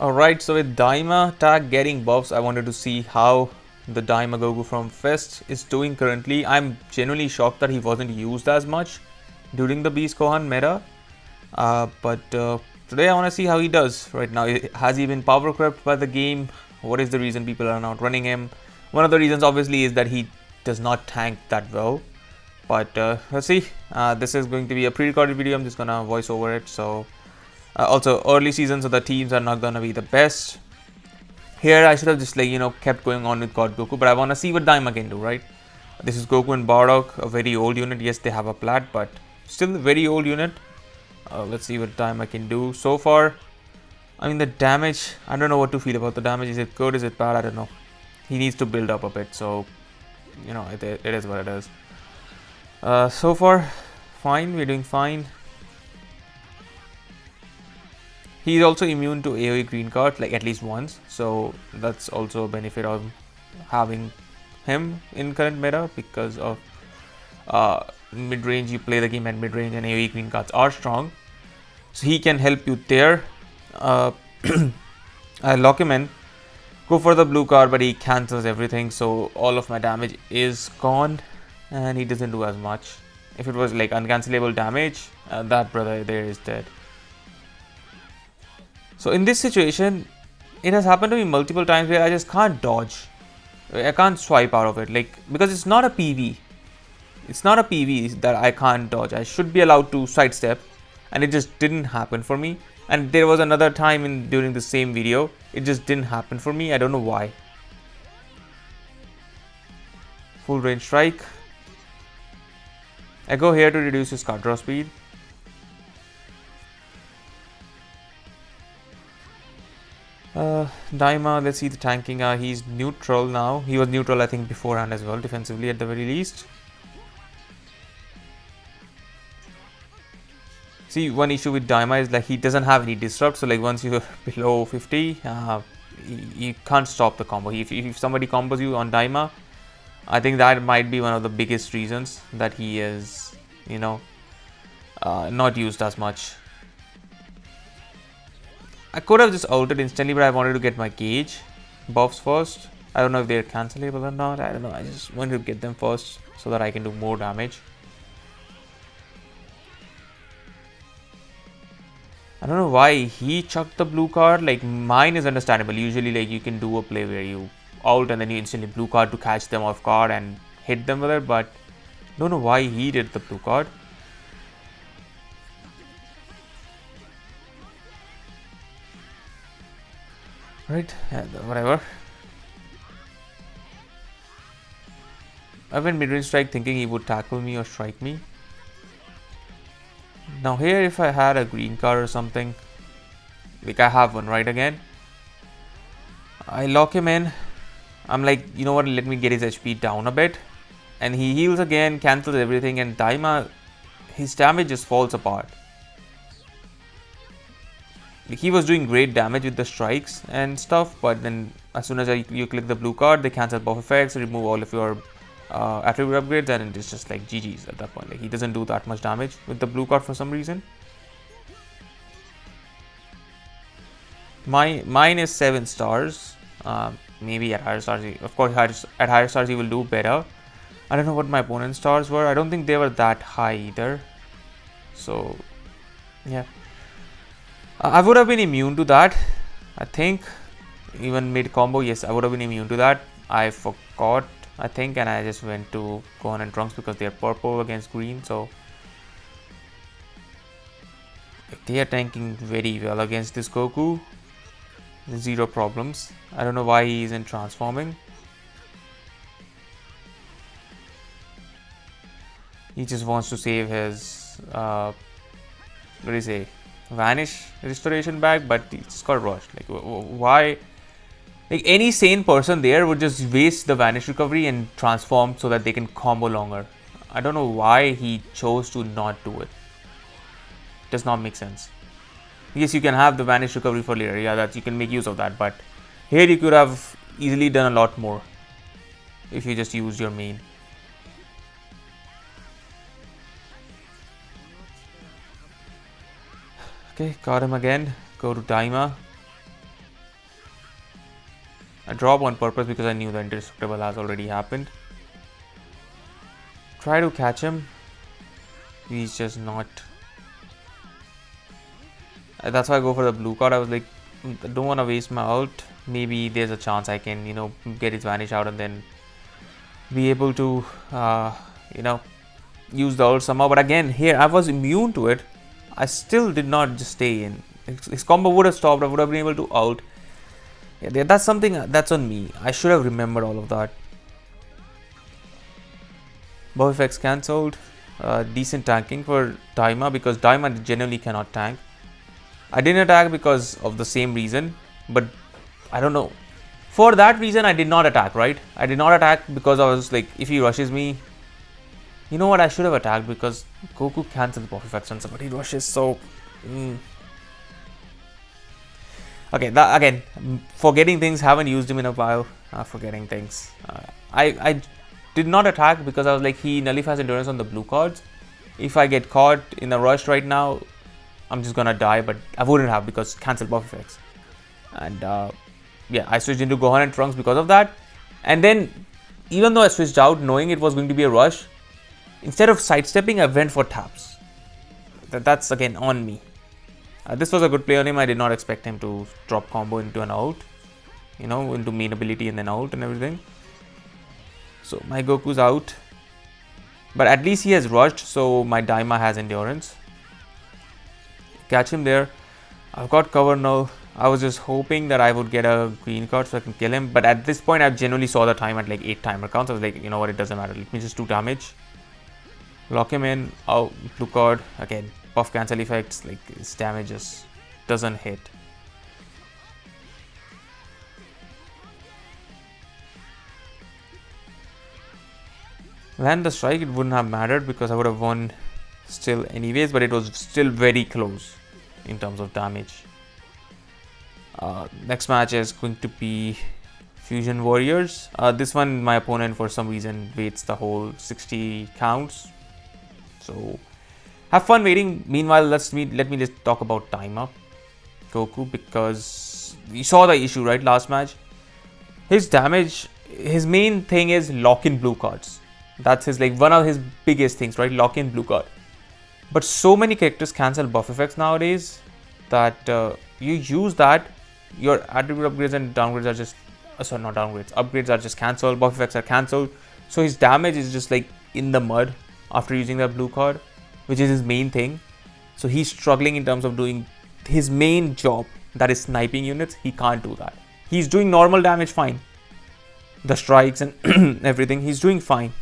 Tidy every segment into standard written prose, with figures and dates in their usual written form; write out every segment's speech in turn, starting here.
Alright, so with Daima tag getting buffs, I wanted to see how the Daima Goku from Fest is doing currently. I'm genuinely shocked that he wasn't used as much during the Beast Gohan meta. But today I want to see how he does right now. Has he been power crept by the game? What is the reason people are not running him? One of the reasons obviously is that he does not tank that well. But let's see. This is going to be a pre-recorded video. I'm just gonna voice over it. So also early seasons of the teams are not gonna be the best. Here I should have just kept going on with God Goku, but I want to see what Daima can do, right? This is Goku and Bardock, a very old unit. Yes, they have a plat, but still a very old unit. Let's see what Daima can do. So far, I mean the damage, I don't know what to feel about the damage. Is it good? Is it bad? I don't know. He needs to build up a bit, so it is what it is. So far, fine. We're doing fine. He's also immune to AoE green card, like at least once, so that's also a benefit of having him in current meta, because of mid-range. You play the game at mid-range and AoE green cards are strong, so he can help you there. I lock him in, go for the blue card, but he cancels everything, so all of my damage is gone and he doesn't do as much. If it was like uncancelable damage, that brother there is dead. So in this situation, it has happened to me multiple times where I just can't dodge. I can't swipe out of it, like, because it's not a PV. It's not a PV that I can't dodge. I should be allowed to sidestep, and it just didn't happen for me. And there was another time during the same video, it just didn't happen for me. I don't know why. Full range strike. I go here to reduce his card draw speed. Daima, let's see the tanking. He's neutral now. He was neutral, I think, beforehand as well, defensively at the very least. See, one issue with Daima is like he doesn't have any disrupt. So like once you're below 50, you can't stop the combo. If somebody combos you on Daima, I think that might be one of the biggest reasons that he is, not used as much. I could have just ulted instantly, but I wanted to get my gauge buffs first. I don't know if they're cancelable or not. I don't know. I just wanted to get them first so that I can do more damage. I don't know why he chucked the blue card. Like, mine is understandable. Usually, like, you can do a play where you ult and then you instantly blue card to catch them off guard and hit them with it. But don't know why he did the blue card. Right, yeah, whatever. I went mid-range strike thinking he would tackle me or strike me. Now here, if I had a green card or something, like I have one right again, I lock him in. I'm like, you know what, let me get his HP down a bit. And he heals again, cancels everything, and Daima, his damage just falls apart. Like, he was doing great damage with the strikes and stuff, but then as soon as you click the blue card, they cancel buff effects, remove all of your attribute upgrades, and it's just like GG's at that point. Like, he doesn't do that much damage with the blue card for some reason. Mine is 7 stars. Maybe at higher stars, of course, at higher stars he will do better. I don't know what my opponent's stars were. I don't think they were that high either. So yeah. I would have been immune to that, I think. Even mid combo, yes, I would have been immune to that. I forgot, I think, and I just went to Gohan and Trunks because they are purple against green. So they are tanking very well against this Goku. Zero problems. I don't know why he isn't transforming. He just wants to save his what do you say, vanish restoration back, but it's got rushed. Like, why? Like, any sane person there would just waste the vanish recovery and transform so that they can combo longer. I don't know why he chose to not do it. Does not make sense. Yes, you can have the vanish recovery for later. Yeah, that you can make use of that, but here you could have easily done a lot more if you just used your main. Okay, got him again. Go to Daima. I drop on purpose because I knew the indestructible has already happened. Try to catch him. He's just not. That's why I go for the blue card. I was like, I don't want to waste my ult. Maybe there's a chance I can, get his vanish out and then be able to, use the ult somehow. But again, here I was immune to it. I still did not just stay in. His combo would have stopped. I would have been able to ult. Yeah, that's something that's on me. I should have remembered all of that. Buff effects cancelled. Decent tanking for Daima because Daima generally cannot tank. I didn't attack because of the same reason, but I don't know. For that reason, I did not attack, right? I did not attack because I was like, if he rushes me, you know what? I should have attacked because Goku cancels buff effects when somebody rushes. So, okay, that again, forgetting things. Haven't used him in a while. Forgetting things. I did not attack because I was like, he nullifies endurance on the blue cards. If I get caught in a rush right now, I'm just gonna die, but I wouldn't have because cancel buff effects. And yeah, I switched into Gohan and Trunks because of that. And then, even though I switched out knowing it was going to be a rush, instead of sidestepping, I went for taps. That's again on me. This was a good play on him. I did not expect him to drop combo into an ult, into main ability and then ult and everything. So my Goku's out. But at least he has rushed, so my Daima has endurance. Catch him there. I've got cover now. I was just hoping that I would get a green card so I can kill him. But at this point, I genuinely saw the time at like 8 timer counts. I was like, you know what, it doesn't matter. Let me just do damage. Lock him in. Oh, blue card. Again, buff cancel effects. Like, his damage just doesn't hit. Land the strike, it wouldn't have mattered because I would have won still anyways. But it was still very close in terms of damage. Next match is going to be Fusion Warriors. This one, my opponent for some reason waits the whole 60 counts. So have fun waiting. Meanwhile, let me just talk about Daima Goku because we saw the issue right last match. His damage, his main thing is lock in blue cards. That's his one of his biggest things, right? Lock in blue card. But so many characters cancel buff effects nowadays that you use that, your attribute upgrades and downgrades are just not downgrades. Upgrades are just cancelled. Buff effects are cancelled. So his damage is just like in the mud after using that blue card, which is his main thing. So he's struggling in terms of doing his main job, that is sniping units. He can't do that. He's doing normal damage fine. The strikes and everything, he's doing fine.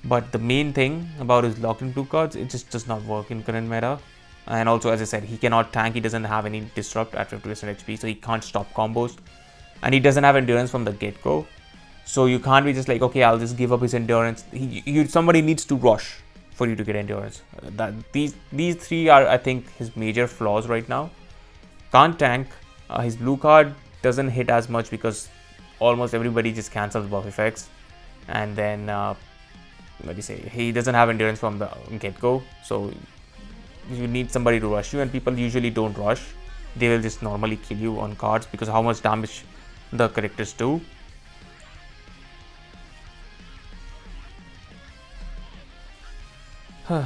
But the main thing about his lock-in blue cards, it just does not work in current meta. And also, as I said, he cannot tank. He doesn't have any disrupt at 50% HP, so he can't stop combos. And he doesn't have endurance from the get-go. So you can't be just like, okay, I'll just give up his endurance. Somebody needs to rush for you to get endurance. These three are, I think, his major flaws right now. Can't tank. His blue card doesn't hit as much because almost everybody just cancels buff effects. And then, he doesn't have endurance from the get-go. So you need somebody to rush you, and people usually don't rush. They will just normally kill you on cards because how much damage the characters do.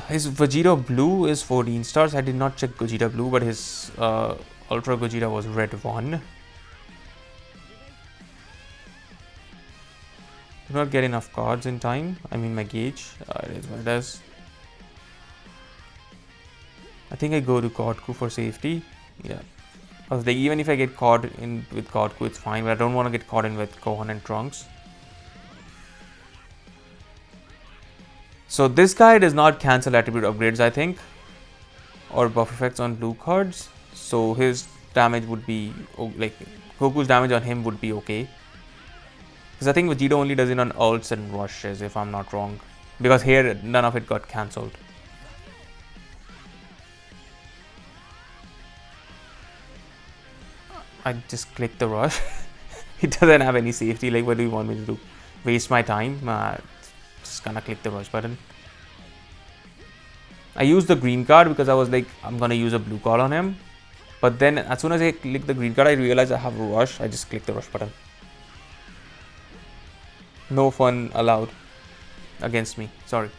His Vegeta Blue is 14 stars. I did not check Gogeta Blue, but his Ultra Gogeta was red 1. Do not get enough cards in time. I mean my gauge. It is what it is. I think I go to Godku for safety. Yeah. I was like, even if I get caught in with Godku, it's fine. But I don't want to get caught in with Gohan and Trunks. So this guy does not cancel attribute upgrades, I think, or buff effects on blue cards. So his damage would be Goku's damage on him would be okay. Because I think Vegeta only does it on ults and rushes, if I'm not wrong. Because here none of it got cancelled. I just click the rush. It doesn't have any safety. Like, what do you want me to do? Waste my time? Just gonna click the rush button. I used the green card because I was like, I'm gonna use a blue card on him. But then as soon as I click the green card, I realized I have a rush. I just click the rush button. No fun allowed against me. Sorry.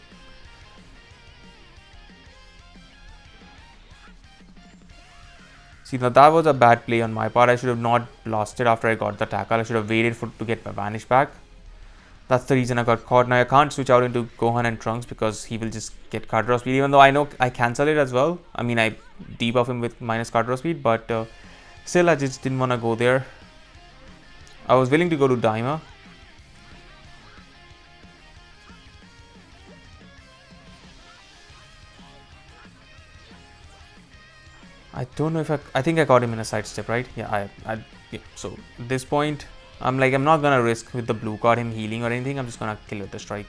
See, now that was a bad play on my part. I should have not blasted after I got the tackle. I should have waited to get my vanish back. That's the reason I got caught. Now I can't switch out into Gohan and Trunks because he will just get card draw speed. Even though I know I cancel it as well. I mean, I debuff him with minus card draw speed, but still I just didn't want to go there. I was willing to go to Daima. I don't know if I think I got him in a side step, right? Yeah, yeah. So at this point, I'm not gonna risk with the blue card him healing or anything. I'm just gonna kill with the strike.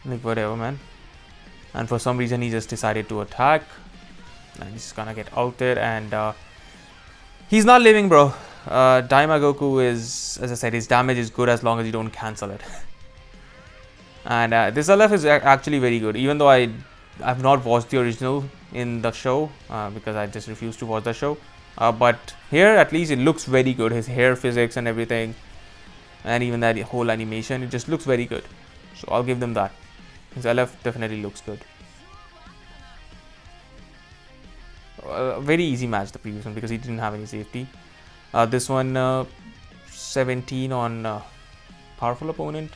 Like whatever, man. And for some reason he just decided to attack, and he's gonna get outed, and he's not living, bro. Daima Goku is, as I said, his damage is good as long as you don't cancel it. And this LF is actually very good, even though I've not watched the original in the show because I just refused to watch the show. But here at least it looks very good. His hair physics and everything, and even that whole animation, it just looks very good. So I'll give them that. His LF definitely looks good. Very easy match, the previous one, because he didn't have any safety. This one 17 on powerful opponent.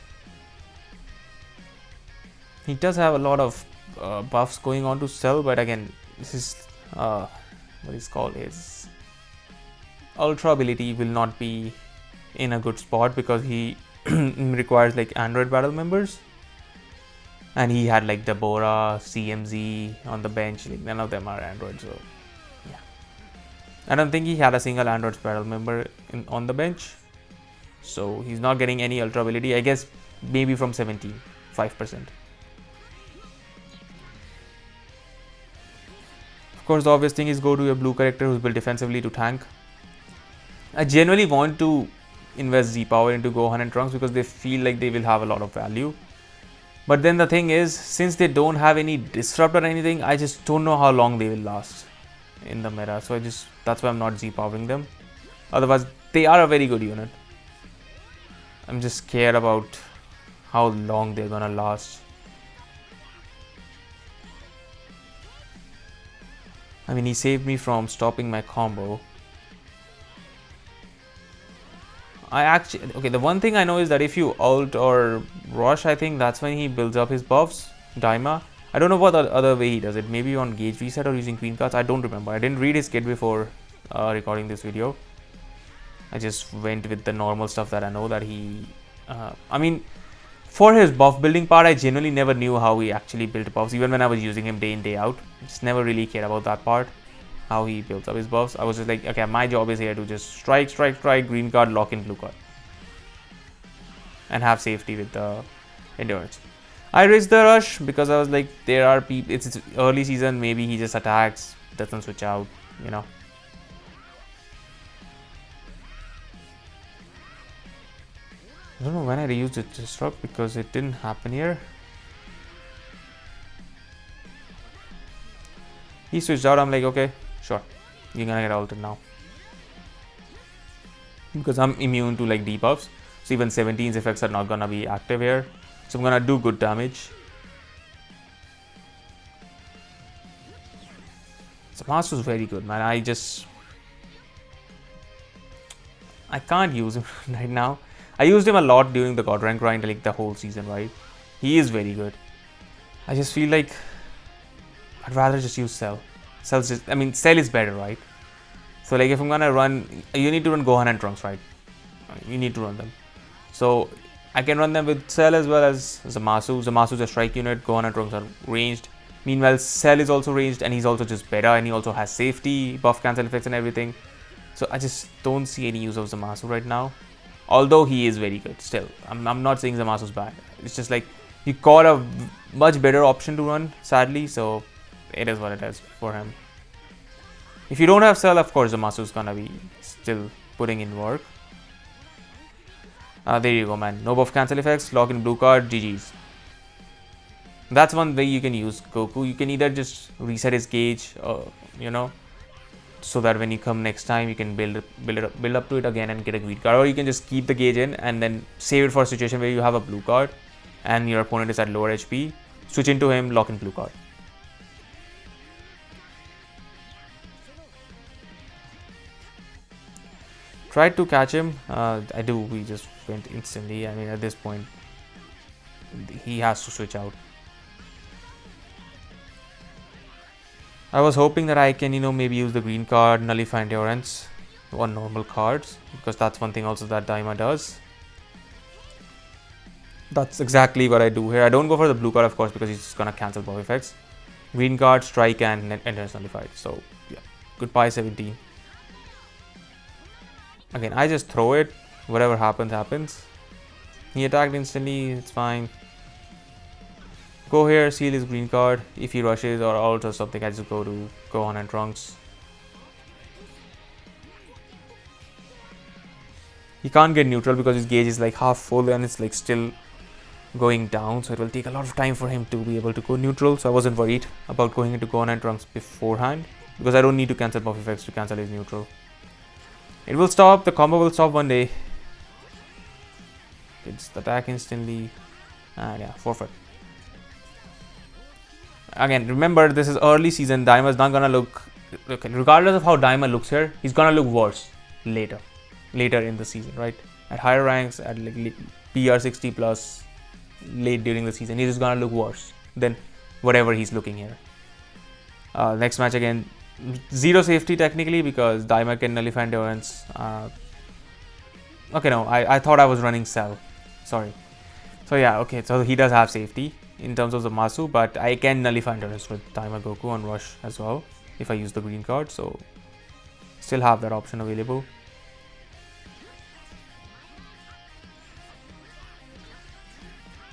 He does have a lot of buffs going on to Cell, but again, this is what is called his ultra ability will not be in a good spot because he requires like Android battle members, and he had like Deborah, CMZ on the bench. Like, none of them are Android, so yeah. I don't think he had a single Android battle member on the bench, so he's not getting any ultra ability. I guess maybe from 17, 5%. Of course, the obvious thing is go to a blue character who's built defensively to tank. I genuinely want to invest Z power into Gohan and Trunks because they feel like they will have a lot of value. But then the thing is, since they don't have any disrupt or anything, I just don't know how long they will last in the meta. So that's why I'm not Z powering them. Otherwise, they are a very good unit. I'm just scared about how long they're gonna last. I mean, he saved me from stopping my combo. Okay, the one thing I know is that if you ult or rush, I think that's when he builds up his buffs, Daima. I don't know what the other way he does it. Maybe on gauge reset or using queen cards. I don't remember. I didn't read his kit before recording this video. I just went with the normal stuff that I know that he... I mean, for his buff building part, I genuinely never knew how he actually built buffs. Even when I was using him day in, day out. Just never really cared about that part. How he builds up his buffs. I was just like, okay, my job is here to just strike, green card, lock in blue card. And have safety with the endurance. I risked the rush because I was like, there are people, it's early season, maybe he just attacks, doesn't switch out, you know. I don't know when I reused it disrupt because it didn't happen here. He switched out, I'm like, okay, sure, you're gonna get ulted now. Because I'm immune to like debuffs, so even 17's effects are not gonna be active here. So I'm gonna do good damage. Zamasu is very good, man. I can't use him right now. I used him a lot during the God rank grind, like the whole season, right? He is very good. I just feel like I'd rather just use Cell. Cell is better, right? So like if I'm gonna run, you need to run Gohan and Trunks, right? You need to run them. So I can run them with Cell as well as Zamasu. Zamasu is a strike unit, Gohan and Trunks are ranged. Meanwhile, Cell is also ranged and he's also just better and he also has safety, buff cancel effects and everything. So I just don't see any use of Zamasu right now. Although he is very good still. I'm not saying Zamasu's bad. It's just like you got a much better option to run, sadly. So it is what it is for him. If you don't have Cell, of course Zamasu's gonna be still putting in work. There you go, man. No buff cancel effects, lock in blue card, GG's. That's one way you can use Goku. You can either just reset his gauge, you know, so that when you come next time, you can build up to it again and get a green card, or you can just keep the gauge in and then save it for a situation where you have a blue card and your opponent is at lower HP. Switch into him, lock in blue card. Tried to catch him. I do. We just went instantly. I mean, at this point, he has to switch out. I was hoping that I can, maybe use the green card, nullify endurance on normal cards, because that's one thing also that Daima does. That's exactly what I do here. I don't go for the blue card, of course, because he's just gonna cancel buff effects. Green card, strike, and endurance nullified. So yeah, goodbye 17. Again, I just throw it. Whatever happens, happens. He attacked instantly. It's fine. Go here, seal his green card. If he rushes or ults or something, I just go to Gohan and Trunks. He can't get neutral because his gauge is like half full and it's like still going down. So it will take a lot of time for him to be able to go neutral. So I wasn't worried about going into Gohan and Trunks beforehand, because I don't need to cancel buff effects to cancel his neutral. It will stop. The combo will stop one day. It's the attack instantly. And yeah, forfeit. Again, remember, this is early season. Daima is not gonna look, regardless of how Daima looks here, he's gonna look worse later in the season, right? At higher ranks, at like PR 60 plus, late during the season, he's just gonna look worse than whatever he's looking here. Next match again, zero safety technically, because Daima can nullify endurance. Okay, no, I thought I was running Cell. Sorry. So yeah, okay, so he does have safety in terms of the Masu, but I can nullify endurance with Daima Goku on Rush as well if I use the green card, so still have that option available.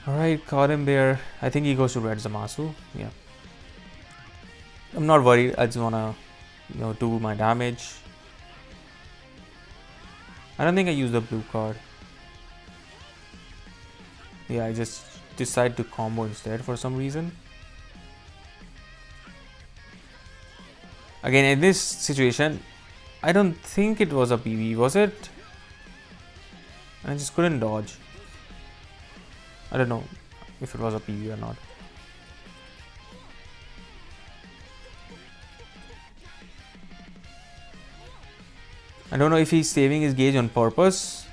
Alright, caught him there. I think he goes to red Zamasu. Yeah. I'm not worried. I just wanna, do my damage. I don't think I use the blue card. Yeah, I just decide to combo instead for some reason. Again, in this situation, I don't think it was a PV, was it? I just couldn't dodge. I don't know if it was a PV or not. I don't know if he's saving his gauge on purpose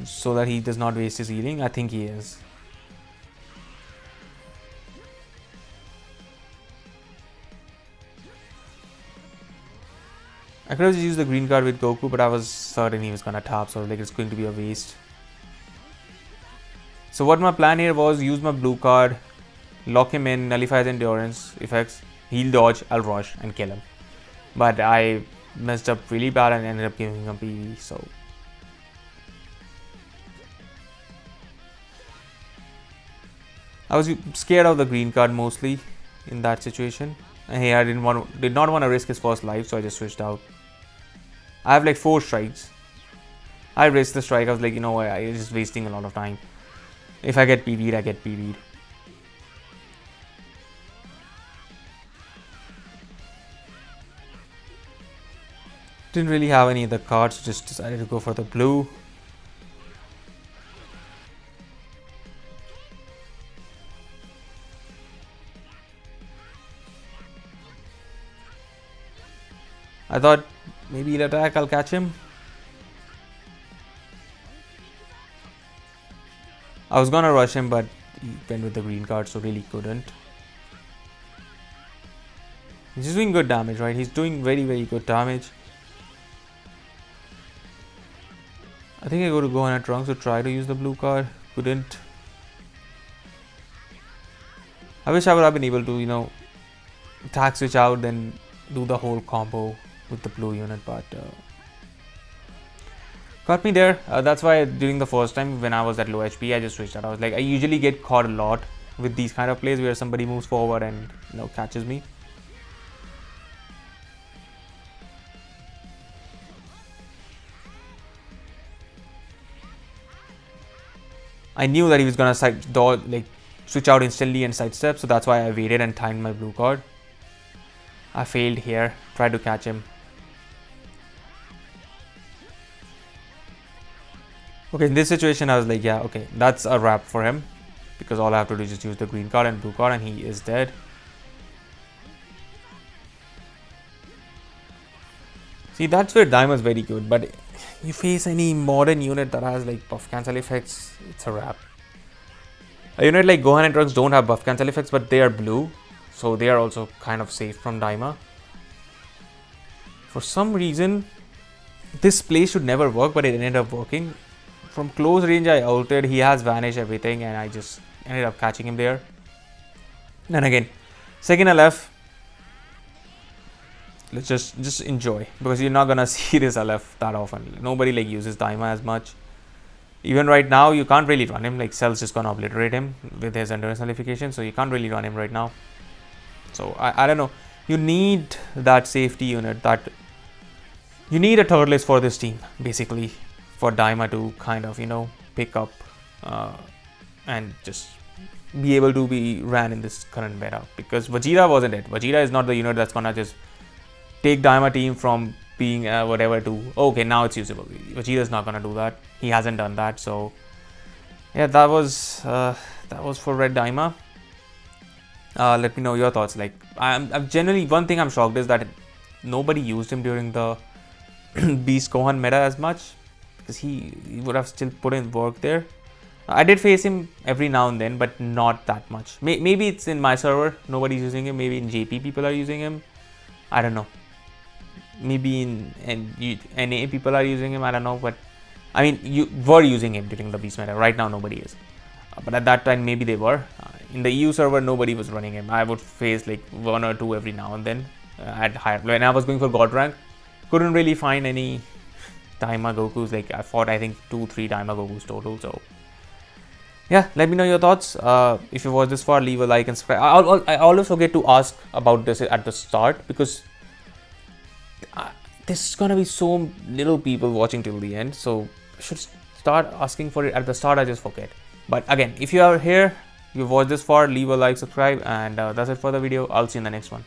so that he does not waste his healing. I think he is. I could have just used the green card with Goku, but I was certain he was gonna tap, so like it's going to be a waste. So what my plan here was, use my blue card, lock him in, nullify his endurance effects, heal dodge, I'll rush and kill him. But I messed up really bad and ended up giving him a PV, so. I was scared of the green card mostly in that situation. And hey, I did not want to risk his first life, so I just switched out. I have like 4 strikes. I risked the strike. I was like, you know what, I'm just wasting a lot of time. If I get PV'd, I get PV'd. Didn't really have any other cards, just decided to go for the blue. I thought maybe he'll attack, I'll catch him. I was gonna rush him, but he went with the green card, so really couldn't. He's doing good damage, right? He's doing very, very good damage. I think I go to Gohan and Trunks to try to use the blue card. Couldn't. I wish I would have been able to, attack switch out, then do the whole combo with the blue unit, but caught me there. That's why during the first time when I was at low HP, I just switched out. I was like, I usually get caught a lot with these kind of plays where somebody moves forward and catches me. I knew that he was gonna switch out instantly and sidestep, so that's why I waited and timed my blue card. I failed here, tried to catch him. Okay, in this situation, I was like, yeah, okay, that's a wrap for him. Because all I have to do is just use the green card and blue card and he is dead. See, that's where Daima's very good, but you face any modern unit that has like buff cancel effects, it's a wrap. A unit like Gohan and Trunks don't have buff cancel effects, but they are blue, so they are also kind of safe from Daima. For some reason, this play should never work, but it ended up working. From close range, I ulted, he has vanished everything, and I just ended up catching him there. Then again, second LF, let's just enjoy, because you're not gonna see this LF that often. Nobody like uses Daima as much. Even right now, you can't really run him. Like Cell's just gonna obliterate him with his endurance nullification, so you can't really run him right now. So I don't know. You need that safety unit. That you need a turtlist for this team, basically, for Daima to kind of pick up and just be able to be ran in this current meta. Because Vegeta wasn't it. Vegeta is not the unit that's gonna just take Daima team from being whatever to okay, now it's usable. Vegeta's not gonna do that. He hasn't done that. So yeah, that was for Red Daima. Let me know your thoughts. Like I'm generally, one thing I'm shocked is that nobody used him during the Beast Gohan meta as much, because he would have still put in work there. I did face him every now and then, but not that much. Maybe it's in my server, nobody's using him. Maybe in JP people are using him. I don't know. Maybe in NA people are using him. I don't know, but I mean, you were using him during the Beast meta. Right now, nobody is. But at that time, maybe they were. In the EU server, nobody was running him. I would face like 1 or 2 every now and then at higher. When I was going for God rank, couldn't really find any Daima Gokus. Like I fought, I think 2-3 Daima Gokus total. So yeah, let me know your thoughts. If you watched this far, leave a like and subscribe. I always forget to ask about this at the start, because there's gonna be so little people watching till the end, so I should start asking for it at the start. I just forget. But again, if you are here, you've watched this far, leave a like, subscribe, and that's it for the video. I'll see you in the next one.